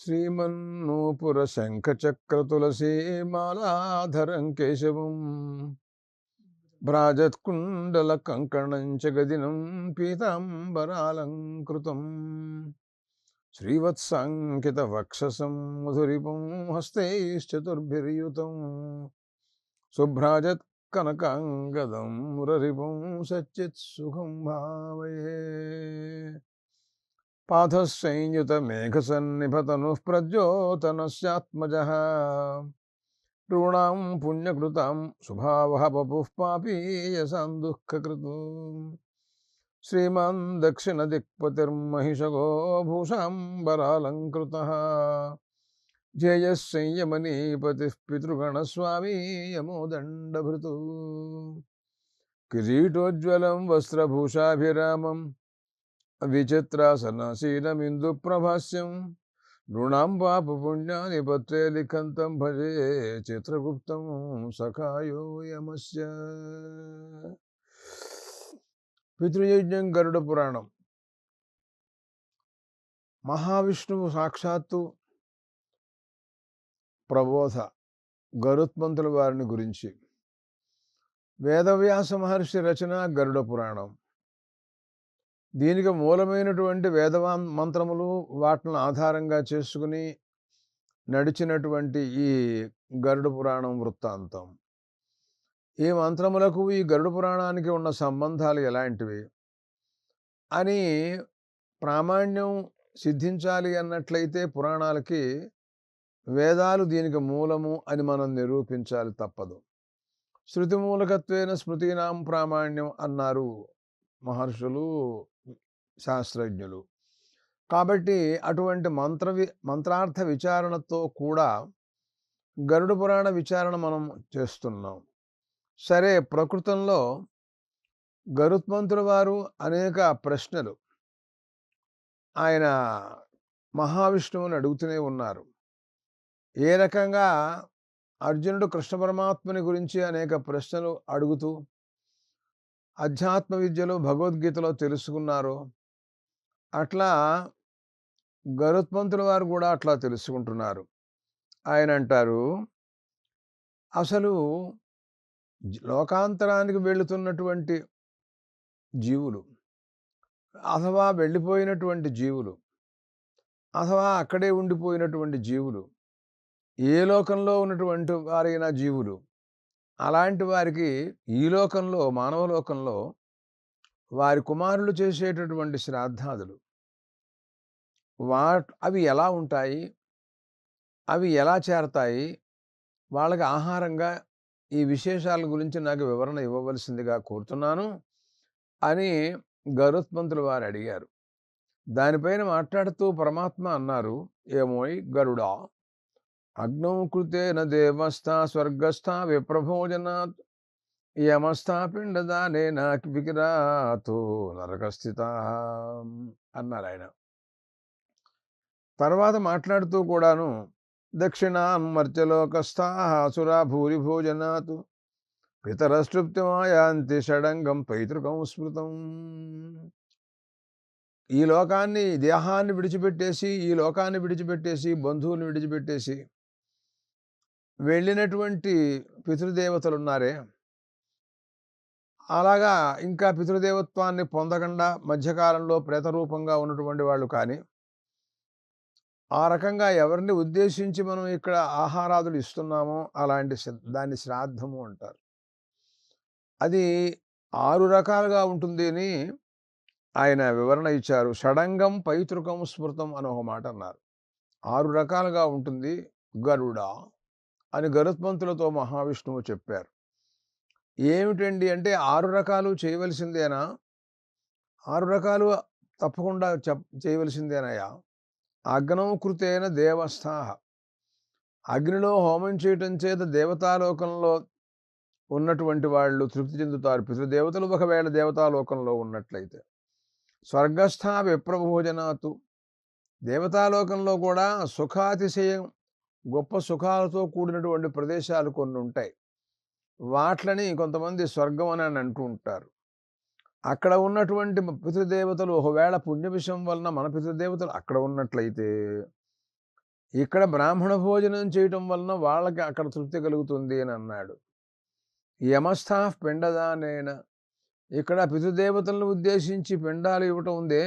శ్రీమన్నూపుర శంఖచక్రతులసీమాలాధరం కేశవం భ్రాజత్కుండల కంకణం చ గదినం పీతాంబరాలంకృతం శ్రీవత్సాంకిత వక్షసం మధురిపం హస్తైశ్చతుర్భిర్యుతం శుభ్రాజత్ కనకాంగదం మురరిపం సచ్చిత్ సుఖం భావయే పాథసంయుత మేఘసన్నిభతనుః ప్రద్యోతనస్యాత్మజః ఋణాం పుణ్యకృతాం శుభావహ బపుః పాపీయసాందుఃఖకృతు శ్రీమాన్ దక్షిణ దిక్పతిర్మహిషగో భూషాంబరాలంకృతః జయసంయమనీపతిః పితృగణస్వామీ యమోదండభృతు కిరీటోజ్వలం వస్త్రభూషాభిరామం విచిత్రాసనశీలమిందుప్రభాస్యం నృణాం పాప పుణ్యాని పత్రే లిఖంతం భజే చిత్రగుప్తం సఖాయో యమస్య. పితృయజ్ఞం గరుడ పురాణం. మహావిష్ణువు సాక్షాత్తు ప్రబోధ గరుత్మంతుల వారిని గురించి వేదవ్యాస మహర్షి రచన గరుడ పురాణం. దీనికి మూలమైనటువంటి మంత్రములు వాటిని ఆధారంగా చేసుకుని నడిచినటువంటి ఈ గరుడ పురాణం వృత్తాంతం. ఈ మంత్రములకు ఈ గరుడ పురాణానికి ఉన్న సంబంధాలు ఎలాంటివి అని ప్రామాణ్యం సిద్ధించాలి అన్నట్లయితే పురాణాలకి వేదాలు దీనికి మూలము అని మనం నిరూపించాలి, తప్పదు. శృతి మూలకత్వేన స్మృతీనాం ప్రామాణ్యం అన్నారు మహర్షులు, శాస్త్రజ్ఞులు. కాబట్టి అటువంటి మంత్రార్థ విచారణతో కూడా గరుడ పురాణ విచారణ మనం చేస్తున్నాం. సరే, ప్రకృతంలో గరుత్మంతుల వారు అనేక ప్రశ్నలు ఆయన మహావిష్ణువుని అడుగుతూనే ఉన్నారు. ఏ రకంగా అర్జునుడు కృష్ణ పరమాత్మని గురించి అనేక ప్రశ్నలు అడుగుతూ అధ్యాత్మ విద్యలో భగవద్గీతలో తెలుసుకున్నారో అట్లా గరుత్మంతుల వారు కూడా అట్లా తెలుసుకుంటున్నారు. ఆయన అంటారు, అసలు లోకాంతరానికి వెళుతున్నటువంటి జీవులు, అథవా వెళ్ళిపోయినటువంటి జీవులు, అథవా అక్కడే ఉండిపోయినటువంటి జీవులు, ఏ లోకంలో ఉన్నటువంటి వారైనా జీవులు, అలాంటి వారికి ఈ లోకంలో, మానవ లోకంలో వారి కుమారులు చేసేటటువంటి శ్రాద్ధాదులు అవి ఎలా ఉంటాయి, అవి ఎలా చేరతాయి, వాళ్ళకి ఆహారంగా ఈ విశేషాల గురించి నాకు వివరణ ఇవ్వవలసిందిగా కోరుతున్నాను అని గరుత్మంతుల వారు అడిగారు. దానిపైన మాట్లాడుతూ పరమాత్మ అన్నారు, ఏమోయ్ గరుడా, అగ్నౌ కృతేన దేవస్థ స్వర్గస్థ విప్రభోజనాత్ యమస్థా పిండదానేన వికిరాతో నరకస్థిత అన్నారు ఆయన. తర్వాత మాట్లాడుతూ కూడాను, దక్షిణాన్ మర్త్యలోకస్థా సురా భూరి భోజనాత్ పితరస్తృప్తిమాయాంతి షడంగం పైతృకం స్మృతం. ఈ లోకాన్ని, దేహాన్ని విడిచిపెట్టేసి, ఈ లోకాన్ని విడిచిపెట్టేసి, బంధువుని విడిచిపెట్టేసి వెళ్ళినటువంటి పితృదేవతలు ఉన్నారే, అలాగా ఇంకా పితృదేవత్వాన్ని పొందకుండా మధ్యకాలంలో ప్రేతరూపంగా ఉన్నటువంటి వాళ్ళు కానీ, ఆ రకంగా ఎవరిని ఉద్దేశించి మనం ఇక్కడ ఆహారాదులు ఇస్తున్నామో అలాంటి దాన్ని శ్రాద్ధము అంటారు. అది 6 రకాలుగా ఉంటుంది అని ఆయన వివరణ ఇచ్చారు. షడంగం పైతృకం స్మృతం అని ఒక మాట అన్నారు. 6 రకాలుగా ఉంటుంది గరుడా అని గరుత్మంతులతో మహావిష్ణువు చెప్పారు. ఏమిటండి అంటే, 6 రకాలు చేయవలసిందేనా? 6 రకాలు తప్పకుండా చేయవలసిందేనయ్యా. అగ్నౌ కృతేన దేవస్థాః, అగ్నిలో హోమం చేయటం చేత దేవతాలోకంలో ఉన్నటువంటి వాళ్ళు తృప్తి చెందుతారు, పితృదేవతలు ఒకవేళ దేవతాలోకంలో ఉన్నట్లయితే. స్వర్గస్థ విప్రభోజనాతు, దేవతాలోకంలో కూడా సుఖాతిశయం, గొప్ప సుఖాలతో కూడినటువంటి ప్రదేశాలు కొన్ని ఉంటాయి. వాట్లని కొంతమంది స్వర్గం అని అంటూ ఉంటారు. అక్కడ ఉన్నటువంటి పితృదేవతలు ఒకవేళ పుణ్య విషయం వలన మన పితృదేవతలు అక్కడ ఉన్నట్లయితే ఇక్కడ బ్రాహ్మణ భోజనం చేయటం వలన వాళ్ళకి అక్కడ తృప్తి కలుగుతుంది అని అన్నాడు. యమస్థాః పిండదానేన, ఇక్కడ పితృదేవతలను ఉద్దేశించి పిండాలు ఇవ్వటం ఉందే,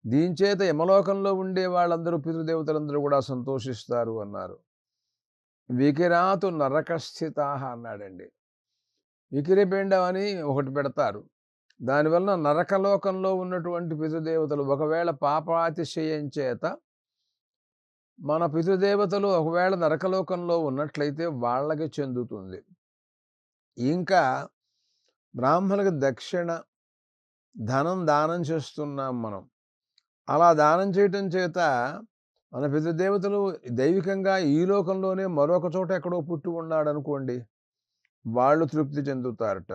దీనిచేత యమలోకంలో ఉండే వాళ్ళందరూ పితృదేవతలందరూ కూడా సంతోషిస్తారు అన్నారు. వికిరాతు నరకస్థితాః అన్నాడండి. వికిరిపిండం అని ఒకటి పెడతారు. దానివలన నరకలోకంలో ఉన్నటువంటి పితృదేవతలు ఒకవేళ పాపాతిశయం చేత మన పితృదేవతలు ఒకవేళ నరకలోకంలో ఉన్నట్లయితే వాళ్ళకి చెందుతుంది. ఇంకా బ్రాహ్మణులకు దక్షిణ ధనం దానం చేస్తున్నాం మనం. అలా దానం చేయటం చేత మన పితృదేవతలు దైవికంగా ఈ లోకంలోనే మరొక చోట ఎక్కడో పుట్టి ఉన్నాడనుకోండి, వాళ్ళు తృప్తి చెందుతారట.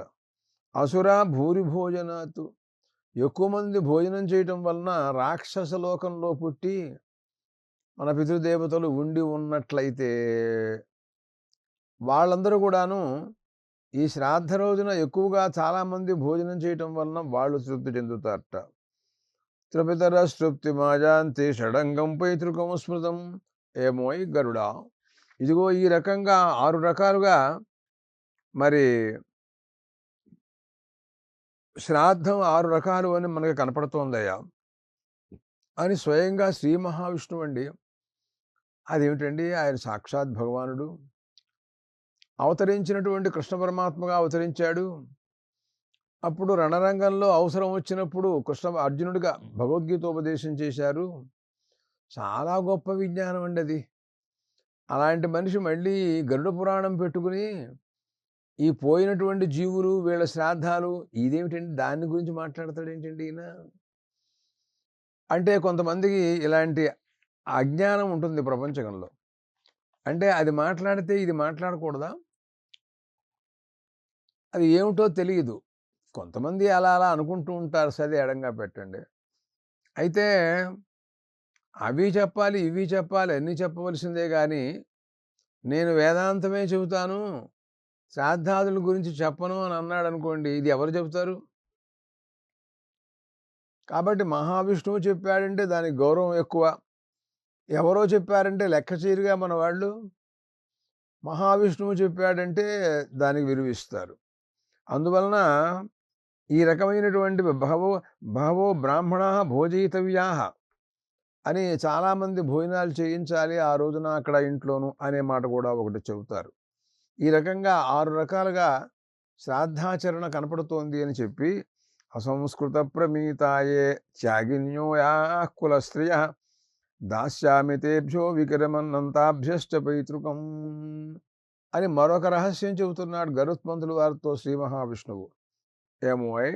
అసుర భూరి భోజనాతు, ఎక్కువ మంది భోజనం చేయటం వలన రాక్షస లోకంలో పుట్టి మన పితృదేవతలు ఉండి ఉన్నట్లయితే వాళ్ళందరూ కూడాను ఈ శ్రాద్ధ రోజున ఎక్కువగా చాలామంది భోజనం చేయటం వలన వాళ్ళు తృప్తి చెందుతారట. త్రిపితరస్తృప్తి మాజాంతి షడంగం పైతృకం స్మృతం. ఏమోయ్ గరుడా, ఇదిగో ఈ రకంగా 6 రకాలుగా మరి శ్రాద్ధం 6 రకాలు అని మనకి కనపడుతోందయ్యా అని స్వయంగా శ్రీ మహావిష్ణువు అండి. అదేమిటండి, ఆయన సాక్షాత్ భగవానుడు అవతరించినటువంటి కృష్ణ పరమాత్మగా అవతరించాడు. అప్పుడు రణరంగంలో అవసరం వచ్చినప్పుడు అర్జునుడిగా భగవద్గీతోపదేశం చేశారు. చాలా గొప్ప విజ్ఞానం అండి అది. అలాంటి మనిషి మళ్ళీ గరుడ పురాణం పెట్టుకుని ఈ పోయినటువంటి జీవులు వీళ్ళ శ్రాద్ధాలు ఇదేమిటండి, దాని గురించి మాట్లాడతాడేంటండి ఈయన అంటే కొంతమందికి ఇలాంటి అజ్ఞానం ఉంటుంది ప్రపంచంలో. అంటే అది మాట్లాడితే ఇది మాట్లాడకూడదా, అది ఏమిటో తెలియదు. కొంతమంది అలా అలా అనుకుంటూ ఉంటారు, సరే ఎడంగా పెట్టండి. అయితే అవి చెప్పాలి ఇవి చెప్పాలి అన్నీ చెప్పవలసిందే కానీ నేను వేదాంతమే చెబుతాను శ్రాద్ధాదుల గురించి చెప్పను అని అన్నాడు అనుకోండి, ఇది ఎవరు చెబుతారు? కాబట్టి మహావిష్ణువు చెప్పాడంటే దానికి గౌరవం ఎక్కువ, ఎవరో చెప్పారంటే లెక్క చేయరుగా మన వాళ్ళు. మహావిష్ణువు చెప్పాడంటే దానికి విలువిస్తారు. అందువలన ఈ రకమైనటువంటి బహవో బ్రాహ్మణా భోజయితవ్యా అని చాలామంది భోజనాలు చేయించాలి ఆ రోజున అక్కడ ఇంట్లోనూ అనే మాట కూడా ఒకటి చెబుతారు. ఈ రకంగా 6 రకాలుగా శ్రాద్ధాచరణ కనపడుతోంది అని చెప్పి అసంస్కృత ప్రమీతాయే త్యాగిన్యోయా కుల స్త్రియ దాస్యామి తేభ్యో వికిరమన్నంతాభ్యశ్చ పైతృకం అని మరొక రహస్యం చెబుతున్నాడు గరుత్మంతుల వారితో శ్రీ మహావిష్ణువు. ఏమోయ్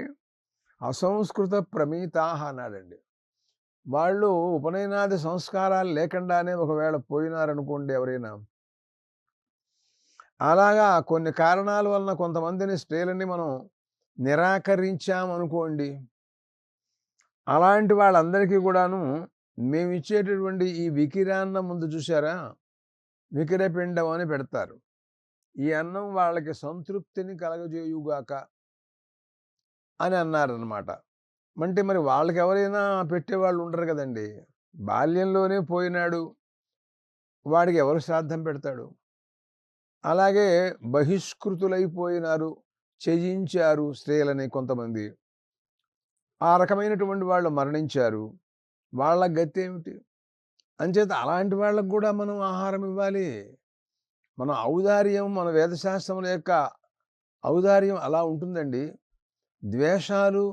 అసంస్కృత ప్రమీతాహ అన్నాడండి. వాళ్ళు ఉపనయనాది సంస్కారాలు లేకుండానే ఒకవేళ పోయినారనుకోండి ఎవరైనా, అలాగా కొన్ని కారణాల వలన కొంతమందిని స్త్రీలని మనం నిరాకరించామనుకోండి, అలాంటి వాళ్ళందరికీ కూడాను మేమిచ్చేటటువంటి ఈ వికిరాన్న ముందు చూసారా, వికిరపిండం అని పెడతారు. ఈ అన్నం వాళ్ళకి సంతృప్తిని కలగజేయుగాక అని అన్నారనమాట. అంటే మరి వాళ్ళకి ఎవరైనా పెట్టేవాళ్ళు ఉండరు కదండి. బాల్యంలోనే పోయినాడు, వాడికి ఎవరు శ్రాద్ధం పెడతాడు? అలాగే బహిష్కృతులైపోయినారు, త్యజించారు స్త్రీలని కొంతమంది, ఆ రకమైనటువంటి వాళ్ళు మరణించారు, వాళ్ళ గతి ఏమిటి? అంచేత అలాంటి వాళ్ళకు కూడా మనం ఆహారం ఇవ్వాలి. మన ఔదార్యం, మన వేదశాస్త్రముల యొక్క ఔదార్యం అలా ఉంటుందండి. ద్వేషాలు,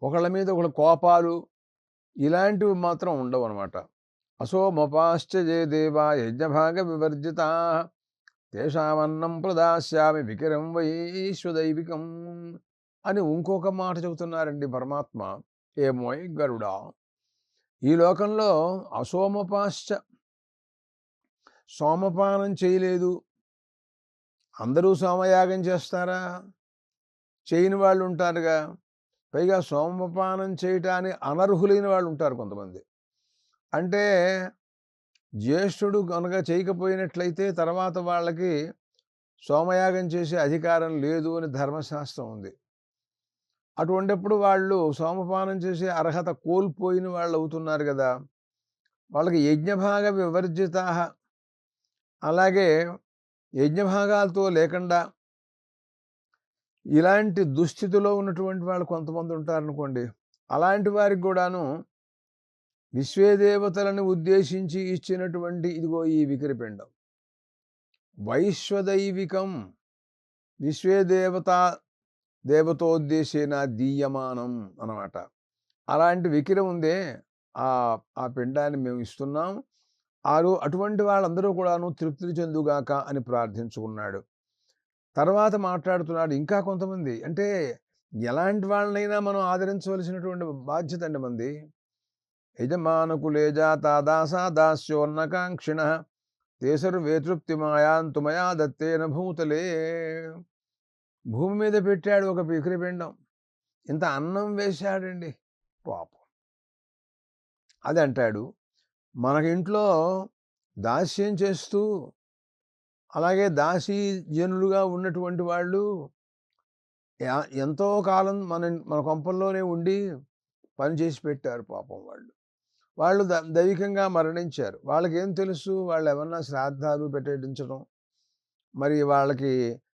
ఒకళ్ళ మీద ఒకళ్ళ కోపాలు ఇలాంటివి మాత్రం ఉండవు అనమాట. అసోమపాశ్చ జే దేవా యజ్ఞభాగ వివర్జితా తేషామన్నం ప్రదాస్యామి వికిరం వైశ్వదైవికం అని ఇంకొక మాట చెబుతున్నారండి పరమాత్మ. ఏమోయ్ గరుడా, ఈ లోకంలో అసోమపాశ్చ సోమపానం చేయలేదు, అందరూ సోమయాగం చేస్తారా? చేయని వాళ్ళు ఉంటారుగా. పైగా సోమపానం చేయటానికి అనర్హులైన వాళ్ళు ఉంటారు కొంతమంది. అంటే జ్యేష్ఠుడు కనుక చేయకపోయినట్లయితే తర్వాత వాళ్ళకి సోమయాగం చేసే అధికారం లేదు అని ధర్మశాస్త్రం ఉంది. అటువంటిప్పుడు వాళ్ళు సోమపానం చేసే అర్హత కోల్పోయిన వాళ్ళు అవుతున్నారు కదా. వాళ్ళకి యజ్ఞభాగ వివర్జితాః, అలాగే యజ్ఞభాగాలతో లేకుండా ఇలాంటి దుస్థితిలో ఉన్నటువంటి వాళ్ళు కొంతమంది ఉంటారనుకోండి. అలాంటి వారికి గూడాను విశ్వేదేవతలను ఉద్దేశించి ఇచ్చినటువంటి ఇదిగో ఈ వికిరపిండం. వైశ్వదైవికం విశ్వే దేవతోద్దేశేన దీయమానం అన్నమాట. అలాంటి వికిరం ఉందే, ఆ పిండాన్ని మేము ఇస్తున్నాం. అటువంటి వాళ్ళందరూ కూడాను తృప్తి చెందుగాక అని ప్రార్థించుకున్నాడు. తర్వాత మాట్లాడుతున్నాడు ఇంకా కొంతమంది. అంటే ఎలాంటి వాళ్ళనైనా మనం ఆదరించవలసినటువంటి బాధ్యత అండి మనది. యజమానకులే జాతా దాసా దాస్యోన్నకాంక్షిణః తే సర్వే తృప్తిమాయాంతు మయా దత్తేన భూతలే. భూమి మీద పెట్టాడు ఒక వికిరపిండం. ఇంత అన్నం వేశాడండి పాపం. అది అంటాడు. మనకింట్లో దాస్యం చేస్తూ, అలాగే దాసీ జనులుగా ఉన్నటువంటి వాళ్ళు ఎంతో కాలం మన కొంపల్లోనే ఉండి పని చేసి పెట్టారు పాపం వాళ్ళు. వాళ్ళు దైవికంగా మరణించారు. వాళ్ళకేం తెలుసు? వాళ్ళేమన్నా శ్రాద్ధాలు పెట్టించడం, మరి వాళ్ళకి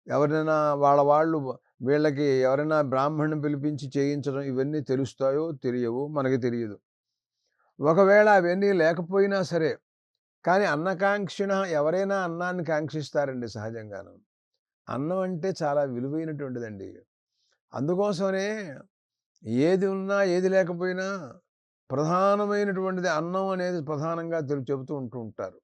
ఎవరైనా వాళ్ళు వీళ్ళకి ఎవరైనా బ్రాహ్మణ్ణి పిలిపించి చేయించడం ఇవన్నీ తెలుస్తాయో? తెలియవు. మనకి తెలియదు. ఒకవేళ అవన్నీ లేకపోయినా సరే, కానీ అన్నకాంక్షిణ ఎవరైనా అన్నాన్ని కాంక్షిస్తారండి సహజంగాను. అన్నం అంటే చాలా విలువైనటువంటిదండి. అందుకోసమనే ఏది ఉన్నా, ఏది లేకపోయినా ప్రధానమైనటువంటిది అన్నం అనేది ప్రధానంగా చెబుతూ ఉంటారు.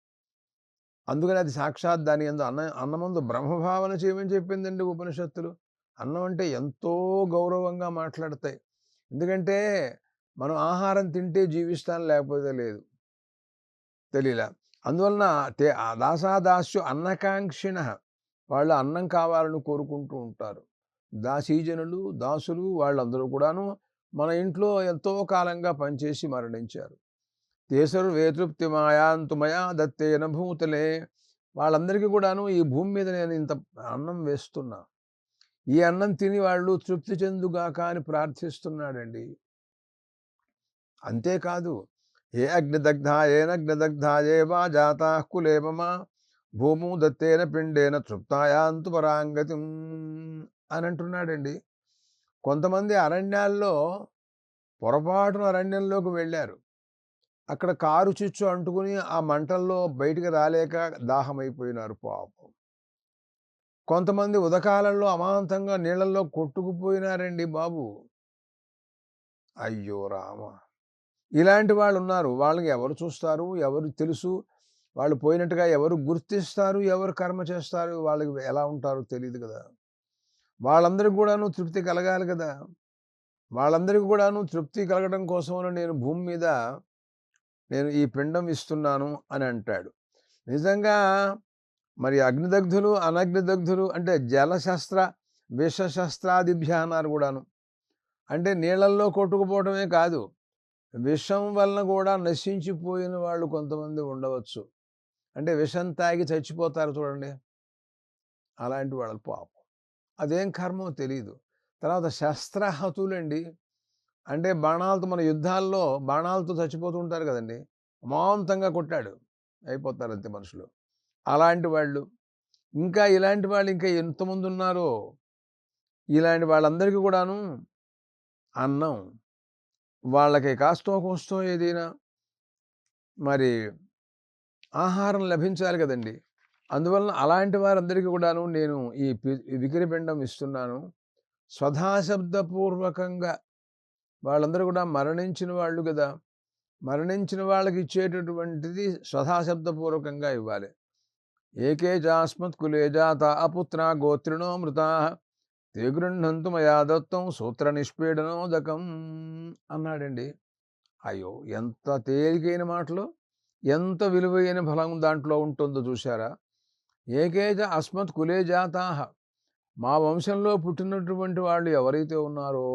అందుకని అది సాక్షాత్ దాని యందు అన్నమందు బ్రహ్మభావన చేయమని చెప్పిందండి ఉపనిషత్తులు. అన్నం అంటే ఎంతో గౌరవంగా మాట్లాడతాయి. ఎందుకంటే మనం ఆహారం తింటే జీవిస్తాం, లేకపోతే లేదు. తెలీలా. అందువలన దాసాదాస్యు అన్నకాంక్షిణః, వాళ్ళు అన్నం కావాలని కోరుకుంటూ ఉంటారు. దాసీజనులు, దాసులు వాళ్ళందరూ కూడాను మన ఇంట్లో ఎంతో కాలంగా పనిచేసి మరణించారు. తే సర్వే తృప్తిమాయాంతు మయా దత్తేన భూతలే. వాళ్ళందరికీ కూడాను ఈ భూమి మీద నేను ఇంత అన్నం వేస్తున్నా. ఈ అన్నం తిని వాళ్ళు తృప్తి చెందుగాక అని ప్రార్థిస్తున్నాడండి. అంతేకాదు, ఏనగ్నిదగ్ధాయే వా జాతాః కులే మమ భూము దత్తేన పిండేన తృప్తాయాంతు పరాంగతిం అని అంటున్నాడండి. కొంతమంది అరణ్యాల్లో పొరపాటున అరణ్యంలోకి వెళ్ళారు. అక్కడ కారు చిచ్చు అంటుకుని ఆ మంటల్లో బయటికి రాలేక దాహమైపోయినారు పాపం. కొంతమంది ఉదకాలంలో అమాంతంగా నీళ్ళల్లో కొట్టుకుపోయినారండి బాబు. అయ్యో రామ! ఇలాంటి వాళ్ళున్నారు. వాళ్ళకి ఎవరు చూస్తారు? ఎవరు తెలుసు? వాళ్ళు పోయినట్టుగా ఎవరు గుర్తిస్తారు? ఎవరు కర్మ చేస్తారు? వాళ్ళకి ఎలా ఉంటారో తెలీదు గదా! వాళ్ళందరికి గూడాను తృప్తి కలగాలి గదా! వాళ్ళందరికి గూడాను తృప్తి కలగడం కోసమని నేను భూమి మీద ఈ పిండం ఇస్తున్నాను అని అంటాడు. నిజంగా మరి అగ్నిదగ్ధులు, అనగ్నిదగ్ధులు అంటే జలశస్త్ర, విషశస్త్రాదిభ్య అన్నారు గూడాను. అంటే నీళ్ళల్లో కొట్టుకుపోవటమే కాదు, విషం వలన గూడా నశించిపోయిన వాళ్ళు కొంతమంది ఉండవచ్చు. అంటే విషం తాగి చచ్చిపోతారు చూడండి. అలాంటి వాళ్ళకి పాపం. అదేం కర్మో తెలీదు. తర్వాత శస్త్రహతులండి. అంటే బాణాలతో మన యుద్ధాల్లో బాణాలతో చచ్చిపోతూ ఉంటారు కదండీ. అమాంతంగా కొట్టాడు. అయిపోతారు అంతే మనుషులు. అలాంటి వాళ్ళు. ఇంకా ఇలాంటి వాళ్ళు ఇంకా ఎంతమందున్నారో. ఇలాంటి వాళ్ళందరికీ కూడాను అన్నం. వాళ్ళకి కాస్తో కూస్తో ఏదైనా మరి ఆహారం లభించాలి కదండీ. అందువలన అలాంటి వారందరికీ కూడాను నేను ఈ వికిరపిండం ఇస్తున్నాను. స్వధాశబ్దపూర్వకంగా వాళ్ళందరూ కూడా మరణించిన వాళ్ళు గదా! మరణించిన వాళ్ళకి ఇచ్చేటటువంటిది స్వధాశబ్దపూర్వకంగా ఇవ్వాలి. ఏకే చాస్మత్కులే జాతా అపుత్రా గోత్రిణో మృతాః తే గృహ్ణంతు మయా దత్తం సూత్ర నిష్పీడనోదకం అన్నాడండి. అయ్యో! ఎంత తేలికైన మాటలు, ఎంత విలువైన ఫలం దాంట్లో ఉంటుందో చూశారా? ఏకేచ అస్మత్ కులే జాతాః, మా వంశంలో పుట్టినటువంటి వాళ్ళు ఎవరైతే ఉన్నారో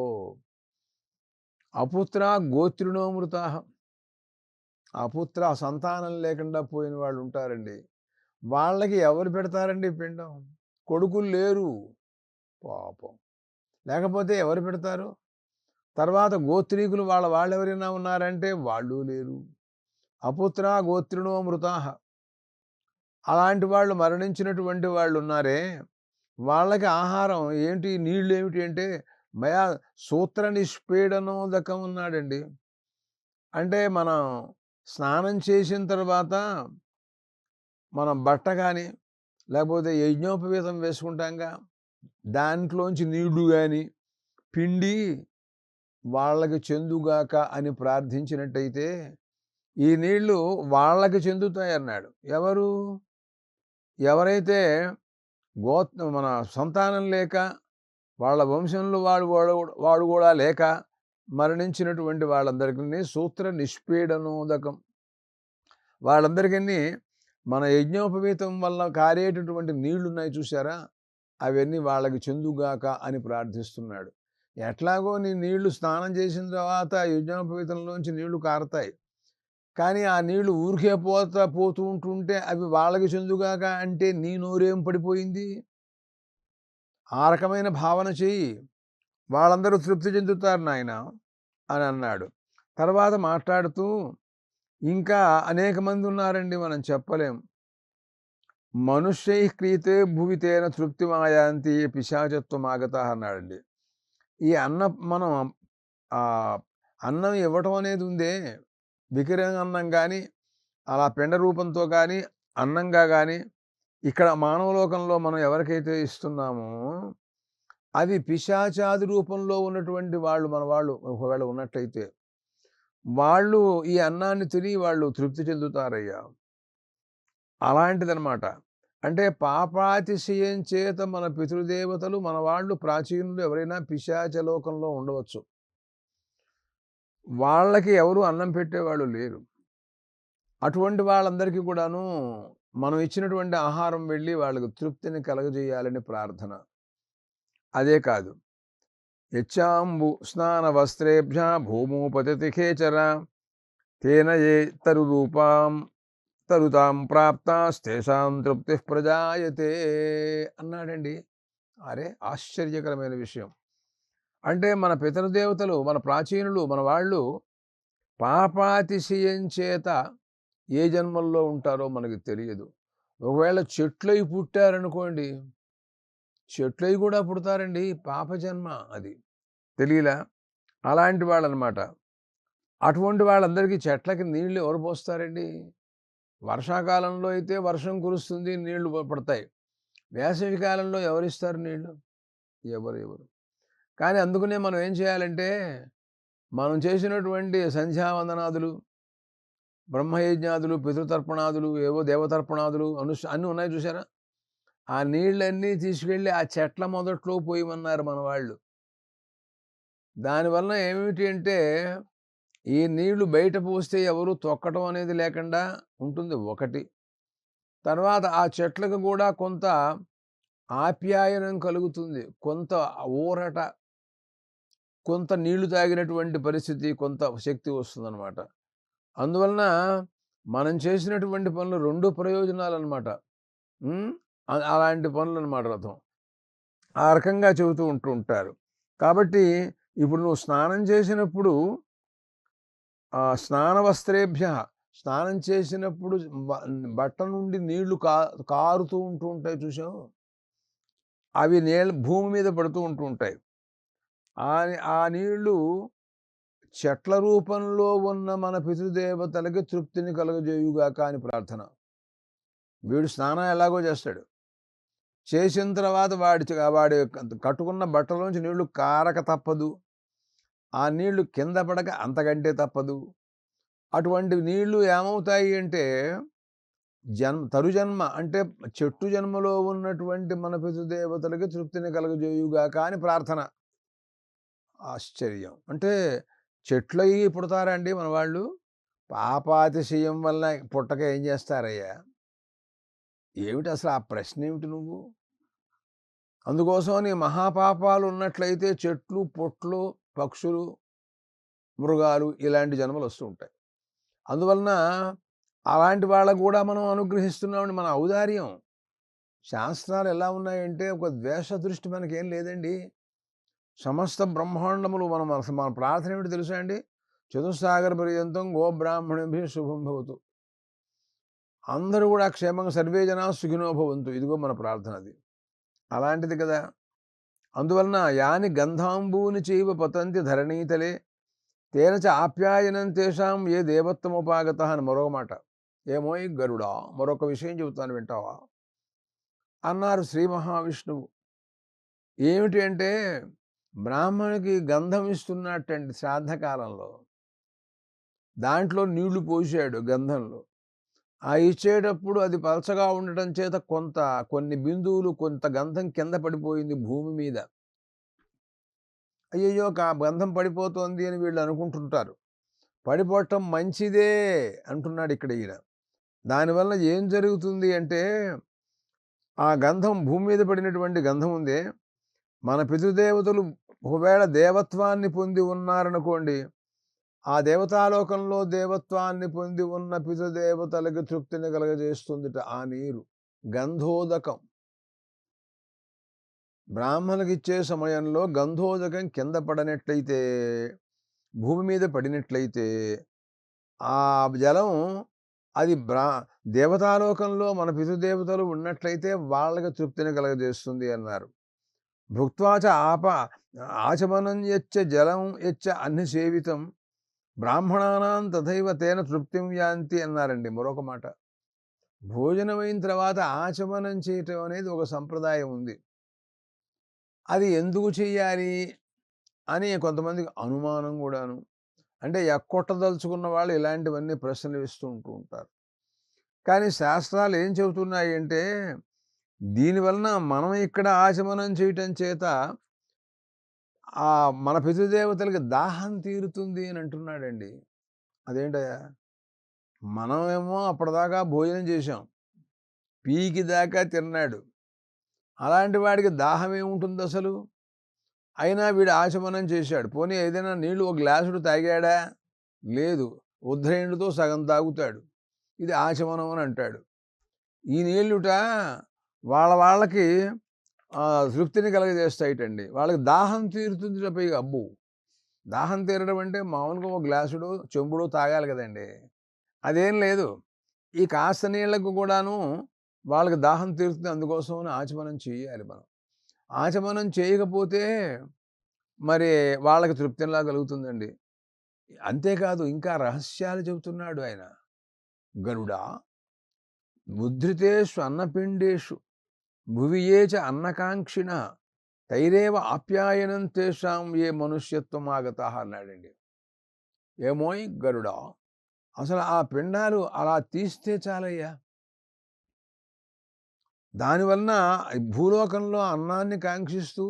అపుత్ర గోత్రిణో మృతాః, అపుత్ర సంతానం లేకుండా పోయిన వాళ్ళు ఉంటారండి. వాళ్ళకి ఎవరు పెడతారండి పిండం? కొడుకులు లేరు పాపం. లేకపోతే ఎవరు పెడతారు? తర్వాత గోత్రీకులు వాళ్ళెవరైనా ఉన్నారంటే వాళ్ళు లేరు. అపుత్ర గోత్రిణో మృతాః. అలాంటి వాళ్ళు మరణించినటువంటి వాళ్ళు ఉన్నారే, వాళ్ళకి ఆహారం ఏంటి, నీళ్ళు ఏమిటి అంటే మయా సూత్ర నిష్పీడనోదకం ఉన్నాడండి. అంటే మనం స్నానం చేసిన తర్వాత మనం బట్ట గాని, లేకపోతే యజ్ఞోపవీతం వేసుకుంటాంగా, దాంట్లోంచి నీళ్లు గాని పిండి వాళ్ళకి చెందుగాక అని ప్రార్థించినట్టయితే, ఈ నీళ్లు వాళ్ళకి చెందుతాయన్నాడు. ఎవరు? ఎవరైతే మన సంతానం లేక, వాళ్ళ వంశంలో వాడు గూడా లేక మరణించినటువంటి వాళ్ళందరికిని సూత్ర నిష్పీడనోదకం. వాళ్ళందరికిని మన యజ్ఞోపవీతం వల్ల కారేటటువంటి నీళ్లున్నాయి చూసారా? అవన్నీ వాళ్ళకి చెందుగాక అని ప్రార్థిస్తున్నాడు. ఎట్లాగో నీ నీళ్లు స్నానం చేసిన తర్వాత యజ్ఞోపవీతంలోంచి నీళ్లు కారతాయి. కానీ ఆ నీళ్లు ఊరికే పోతూ ఉంటుంటే అవి వాళ్ళకి చెందుగాక అంటే నీ నోరేం పడిపోయింది? ఆ రకమైన భావన చెయ్యి. వాళ్ళందరూ తృప్తి చెందుతారు నాయనా అని అన్నాడు. తర్వాత మాట్లాడుతూ ఇంకా అనేక మంది ఉన్నారండి, మనం చెప్పలేం. మనుష్యైః క్రీతే భువి తేన తృప్తిమాయాంతి పిశాచత్వమాగతాః అన్నాడండి. ఈ మనం అన్నం ఇవ్వటం అనేది ఉందే, వికిరణం గాని, అలా పిండ రూపంతో గాని, అన్నంగా గాని, ఇక్కడ మానవ లోకంలో మనం ఎవరికైతే ఇస్తున్నామో, అవి పిశాచాది రూపంలో ఉన్నటువంటి వాళ్ళు, మన వాళ్ళు ఒకవేళ ఉన్నట్లయితే, వాళ్ళు ఈ అన్నాన్ని తిని వాళ్ళు తృప్తి చెందుతారయ్యా. అలాంటిదనమాట. అంటే పాపాతిశయం చేత మన పితృదేవతలు, మన వాళ్ళు ప్రాచీనులు ఎవరైనా పిశాచ లోకంలో ఉండవచ్చు. వాళ్ళకి ఎవరు అన్నం పెట్టేవాళ్ళు లేరు. అటువంటి వాళ్ళందరికీ కూడాను మనం ఇచ్చినటువంటి ఆహారం వెళ్ళి వాళ్ళకి తృప్తిని కలగజేయాలని ప్రార్థన. అదే కాదు, యచ్చాంబు స్నాన వస్త్రేభ్య భూమో పతతి ఖేచర తేన ఏ తరురూపాం తరుతాం ప్రాప్తాస్తేషాం తృప్తిః ప్రజాయతే అన్నాడండి. అరే ఆశ్చర్యకరమైన విషయం. అంటే మన పితృదేవతలు, మన ప్రాచీనులు, మన వాళ్ళు పాపాతిశయం చేత ఏ జన్మల్లో ఉంటారో మనకి తెలియదు. ఒకవేళ చెట్లయి పుట్టారనుకోండి, చెట్లయి కూడా పుడతారండి. పాప జన్మ అది. తెలీలా? అలాంటి వాళ్ళనమాట. అటువంటి వాళ్ళందరికీ చెట్లకి నీళ్లు ఎవరు పోస్తారండి? వర్షాకాలంలో అయితే వర్షం కురుస్తుంది, నీళ్లు పడతాయి. వేసవి కాలంలో ఎవరిస్తారు నీళ్లు? ఎవరు. కానీ అందుకనే మనం ఏం చేయాలంటే, మనం చేసినటువంటి సంధ్యావందనాదులు, బ్రహ్మయజ్ఞాదులు, పితృతర్పణాదులు, ఏవో దేవతర్పణాదులు, అన్నీ ఉన్నాయి చూసారా? ఆ నీళ్ళన్నీ తీసుకెళ్ళి ఆ చెట్ల మొదట్లో పోయమన్నారు మన వాళ్ళు. దానివల్ల ఏమిటి అంటే, ఈ నీళ్లు బయట పోస్తే ఎవరు తొక్కటం అనేది లేకుండా ఉంటుంది ఒకటి. తర్వాత ఆ చెట్లకు కూడా కొంత ఆప్యాయనం కలుగుతుంది. కొంత ఊరట, కొంత నీళ్లు తాగినటువంటి పరిస్థితి, కొంత శక్తి వస్తుందనమాట. అందువలన మనం చేసినటువంటి పనులు 2 ప్రయోజనాలనమాట. అలాంటి పనులనమాట రథం. ఆ రకంగా చెబుతూ ఉంటారు. కాబట్టి ఇప్పుడు నువ్వు స్నానం చేసినప్పుడు స్నాన వస్త్రేభ్య, స్నానం చేసినప్పుడు బట్ట నుండి నీళ్లు కారుతూ ఉంటాయి చూసావు? అవి భూమి మీద పడుతూ ఉంటాయి. ఆ నీళ్లు చెట్ల రూపంలో ఉన్న మన పితృదేవతలకి తృప్తిని కలుగజేయుగాక అని ప్రార్థన. వీడు స్నానం ఎలాగో చేస్తాడు. చేసిన తర్వాత వాడి కట్టుకున్న బట్టలోంచి నీళ్లు కారక తప్పదు. ఆ నీళ్లు కింద పడక అంతకంటే తప్పదు. అటువంటి నీళ్లు ఏమవుతాయి అంటే, తరుజన్మ అంటే చెట్టు జన్మలో ఉన్నటువంటి మన పితృదేవతలకి తృప్తిని కలుగజేయుగాక అని ప్రార్థన. ఆశ్చర్యం. అంటే చెట్లయి పుడతారండి మన వాళ్ళు? పాపాతిశయం వల్ల పుట్టక ఏం చేస్తారయ్యా? ఏమిటి అసలు ఆ ప్రశ్న ఏమిటి నువ్వు? అందుకోసమని మహాపాపాలు ఉన్నట్లయితే చెట్లు, పుట్లు, పక్షులు, మృగాలు ఇలాంటి జన్మలు వస్తూ ఉంటాయి. అందువలన అలాంటి వాళ్ళకు కూడా మనం అనుగ్రహిస్తున్నామని మన ఔదార్యం. శాస్త్రాలు ఎలా ఉన్నాయంటే, ఒక ద్వేష దృష్టి మనకేం లేదండి. సమస్త బ్రహ్మాండములు మన ప్రార్థన ఏమిటి తెలుసా అండి? చతుస్సాగర పర్యంతం గోబ్రాహ్మణిభి శుభం భవతు. అందరూ కూడా క్షేమంగా సర్వే జనా సుఖినో భవంతు. ఇదిగో మన ప్రార్థన అది. అలాంటిది కదా. అందువలన యాని గంధాంబూని చైవ పతంతి ధరణీతలే తేనచ ఆప్యాయనం తేషాం ఏ దేవత్వముపాగత అని మరొక మాట. ఏమోయ్ గరుడా, మరొక విషయం చెబుతాను వింటావా అన్నారు శ్రీ మహావిష్ణువు. ఏమిటి అంటే, బ్రాహ్మణునికి గంధం ఇస్తున్నట్టండి శ్రాద్ధకాలంలో. దాంట్లో నీళ్లు పోసాడు గంధంలో. ఆ ఇచ్చేటప్పుడు అది పలచగా ఉండటం చేత కొన్ని బిందువులు కొంత గంధం కింద పడిపోయింది భూమి మీద. అయ్యయ్యో గంధం పడిపోతోంది అని వీళ్ళు అనుకుంటుంటారు. పడిపోవటం మంచిదే అంటున్నాడు ఇక్కడ ఈయన. దానివల్ల ఏం జరుగుతుంది అంటే, ఆ గంధం భూమి మీద పడినటువంటి గంధం ఉందే, మన పితృదేవతలు ఒకవేళ దేవత్వాన్ని పొంది ఉన్నారనుకోండి, ఆ దేవతాలోకంలో దేవత్వాన్ని పొంది ఉన్న పితృదేవతలకి తృప్తిని కలగజేస్తుందిట ఆ నీరు. గంధోదకం. బ్రాహ్మణులకు ఇచ్చే సమయంలో గంధోదకం కింద పడినట్లయితే, భూమి మీద పడినట్లయితే, ఆ జలం అది దేవతాలోకంలో మన పితృదేవతలు ఉన్నట్లయితే వాళ్ళకి తృప్తిని కలగజేస్తుంది అన్నారు. భుక్త్వాచ ఆచమనం యచ్చ జలం యచ్చ అన్ని సేవితం బ్రాహ్మణానాం తథైవ తేన తృప్తిం యాంతి అన్నారండి మరొక మాట. భోజనమైన తర్వాత ఆచమనం చేయటం అనేది ఒక సంప్రదాయం ఉంది. అది ఎందుకు చెయ్యాలి అని కొంతమందికి అనుమానం కూడాను. అంటే ఎక్కొట్టదలుచుకున్న వాళ్ళు ఇలాంటివన్నీ ప్రశ్నలు ఇస్తూ ఉంటారు. కానీ శాస్త్రాలు ఏం చెబుతున్నాయి అంటే, దీనివలన మనం ఇక్కడ ఆచమనం చేయటం చేత మన పితృదేవతలకి దాహం తీరుతుంది అని అంటున్నాడండి. అదేంటయ్యా, మనమేమో అప్పటిదాకా భోజనం చేశాం, పీకి దాకా తిన్నాడు. అలాంటి వాడికి దాహం ఏముంటుంది అసలు? అయినా వీడు ఆచమనం చేశాడు. పోనీ ఏదైనా నీళ్లు ఒక గ్లాసుడు తాగాడా? లేదు. ఉద్ధరేణుతో సగం తాగుతాడు. ఇది ఆచమనం అని అంటాడు. ఈ నీళ్ళుట వాళ్ళకి తృప్తిని కలగజేస్తాయిటండి. వాళ్ళకి దాహం తీరుతుంది. పైగా అబ్బు, దాహం తీరడం అంటే మామూలుగా ఒక గ్లాసుడు చెంబుడు తాగాలి కదండి. అదేం లేదు. ఈ కాస్త నీళ్లకు కూడాను వాళ్ళకి దాహం తీరుతుంది. అందుకోసం ఆచమనం చేయాలి మనం. ఆచమనం చేయకపోతే మరి వాళ్ళకి తృప్తిలా కలుగుతుందండి. అంతేకాదు ఇంకా రహస్యాలు చెబుతున్నాడు ఆయన. గరుడా ముద్రితేషు అన్నపిండేషు భువియేచ అన్నకాంక్షిణ తైరేవ ఆప్యాయనం తేషాం ఏ మనుష్యత్వం ఆగత అన్నాడండి. ఏమోయ్ గరుడా, అసలు ఆ పిండాలు అలా తీస్తే చాలయ్యా. దానివలన భూలోకంలో అన్నాన్ని కాంక్షిస్తూ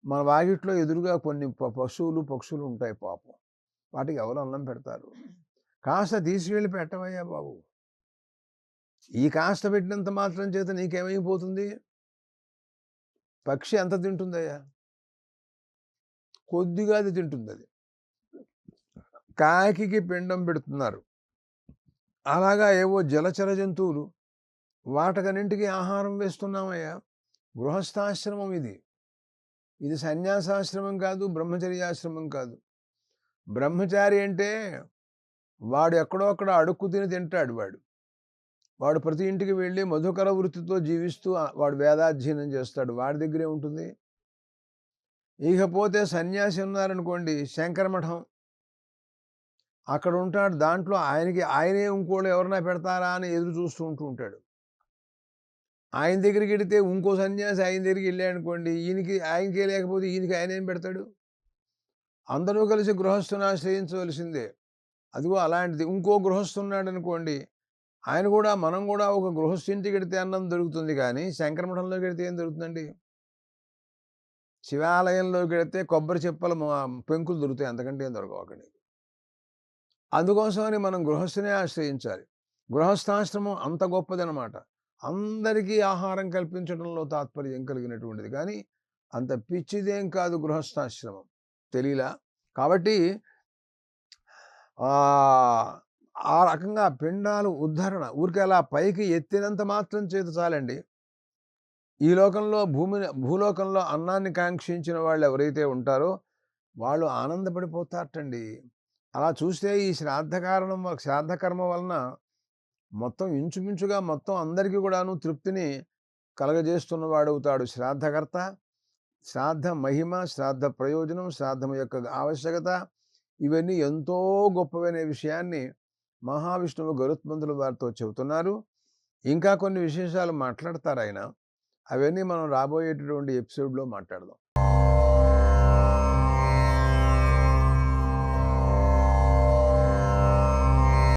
మన వాకిట్లో ఎదురుగా కొన్ని పశువులు పక్షులు ఉంటాయి పాపం. వాటికి ఎవరు అన్నం పెడతారు? కాస్త తీసుకెళ్ళి పెట్టవయ్యా బాబు. ఈ కాస్త పెట్టినంత మాత్రం చేత నీకేమైపోతుంది? పక్షి ఎంత తింటుందయ్యా? కొద్దిగా అది తింటుంది. అది కాకికి పిండం పెడుతున్నారు. అలాగా ఏవో జలచర జంతువులు, వాటకన్నింటికి ఆహారం వేస్తున్నామయ్యా. గృహస్థాశ్రమం ఇది. ఇది సన్యాసాశ్రమం కాదు, బ్రహ్మచర్యాశ్రమం కాదు. బ్రహ్మచారి అంటే వాడు ఎక్కడో అక్కడ అడుక్కు తిని తింటాడు. వాడు ప్రతి ఇంటికి వెళ్ళి మధుకర వృత్తితో జీవిస్తూ వాడు వేదాధ్యయనం చేస్తాడు. వాడి దగ్గరే ఉంటుంది. ఇకపోతే సన్యాసి ఉన్నారనుకోండి, శంకరమఠం, అక్కడ ఉంటాడు. దాంట్లో ఆయనే ఇంకోళ్ళు ఎవరన్నా పెడతారా అని ఎదురు చూస్తూ ఉంటాడు. ఆయన దగ్గరికి వెళితే ఇంకో సన్యాసి ఆయన దగ్గరికి వెళ్ళాడనుకోండి, ఆయనకే లేకపోతే ఆయన ఏం పెడతాడు? అందరూ కలిసి గృహస్థుని ఆశ్రయించవలసిందే. అదిగో అలాంటిది. ఇంకో గృహస్థున్నాడు అనుకోండి, మనం కూడా ఒక గృహస్థింటికి వెడితే అన్నం దొరుకుతుంది. కానీ శంకరమఠంలోకి వెడితే ఏం దొరుకుతుందండి? శివాలయంలోకి వెడితే కొబ్బరి చెప్పల పెంకులు దొరుకుతాయి, అంతకంటే ఏం దొరకవు అక్కడ. అందుకోసమని మనం గృహస్థునే ఆశ్రయించాలి. గృహస్థాశ్రమం అంత గొప్పదనమాట. అందరికీ ఆహారం కల్పించడంలో తాత్పర్యం కలిగినటువంటిది. కానీ అంత పిచ్చిదేం కాదు గృహస్థాశ్రమం. తెలియలా? కాబట్టి ఆ రకంగా పిండాలు ఉద్ధరణ ఊరికే అలా పైకి ఎత్తినంత మాత్రం చేత చాలండి. ఈ లోకంలో భూలోకంలో అన్నాన్ని కాంక్షించిన వాళ్ళు ఎవరైతే ఉంటారో వాళ్ళు ఆనందపడిపోతారటండి. అలా చూస్తే ఈ శ్రాద్ధ కర్మ వలన మొత్తం ఇంచుమించుగా మొత్తం అందరికీ కూడాను తృప్తిని కలగజేస్తున్నవాడవుతాడు శ్రాద్ధకర్త. శ్రాద్ధ మహిమ, శ్రాద్ధ ప్రయోజనం, శ్రాద్ధం యొక్క ఆవశ్యకత ఇవన్నీ ఎంతో గొప్పవనే విషయాన్ని మహావిష్ణువు గరుత్మంతుల వారితో చెబుతున్నారు. ఇంకా కొన్ని విశేషాలు మాట్లాడతారాయన. అవన్నీ మనం రాబోయేటటువంటి ఎపిసోడ్‌లో మాట్లాడదాం.